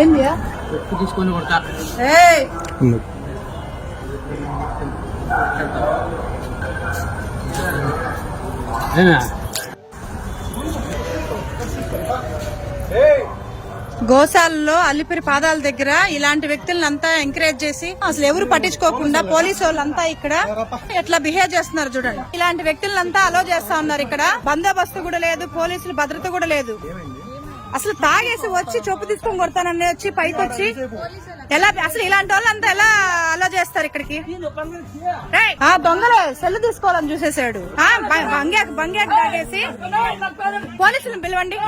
ఏంది తీసుకొని కొడతా. గోశాలలో అల్లిపిరి పాదాల దగ్గర ఇలాంటి వ్యక్తులంతా ఎంకరేజ్ చేసి అసలు ఎవరు పట్టించుకోకుండా పోలీసు వాళ్ళంతా ఇక్కడ ఎట్లా బిహేవ్ చేస్తున్నారు చూడండి. ఇలాంటి వ్యక్తులంతా అలో చేస్తా ఉన్నారు. ఇక్కడ బందోబస్తు కూడా లేదు, పోలీసుల భద్రత కూడా లేదు. అసలు తాగేసి వచ్చి చొప్పు తీసుకొని కొడతానని వచ్చి పైకి వచ్చి ఎలా అసలు ఇలాంటి వాళ్ళంతా ఎలా అలో చేస్తారు ఇక్కడికి? దొంగలే సెల్లు తీసుకోవాలని చూసేసాడు. బంగ్యాక్ తాగేసి పోలీసులను పిలవండి.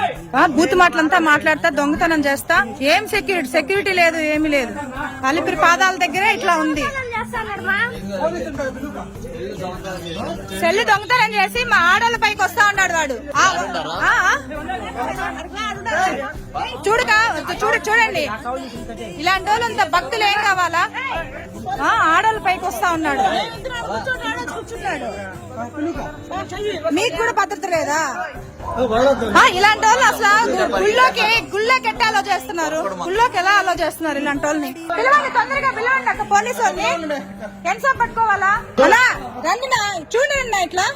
బూత్ మాటలంతా మాట్లాడతా, దొంగతనం చేస్తా. ఏం సెక్యూరిటీ లేదు, ఏమీ లేదు. అలిపిరి పాదాల దగ్గరే ఇట్లా ఉంది. సెల్లు దొంగతనం చేసి మా ఆడోళ్ళ పైకి వస్తా ఉన్నాడు వాడు. చూడండి ఇలాంటి వాళ్ళంతా భక్తులు ఏం కావాలా? ఆడోళ్ళ పైకి వస్తా ఉన్నాడు. మీకు కూడా భద్రత లేదా? ఇలాంటి వాళ్ళు అసలు గుళ్ళోకి ఎట్లా అలో చేస్తున్నారు? గుళ్ళోకి ఎలా అలో చేస్తున్నారు ఇలాంటి వాళ్ళని? పిలవండి, తొందరగా పిలవండి అక్క పోలీసు వాళ్ళని. ఎంతసేపు పట్టుకోవాలా? అలా రండి, చూడండి ఇట్లా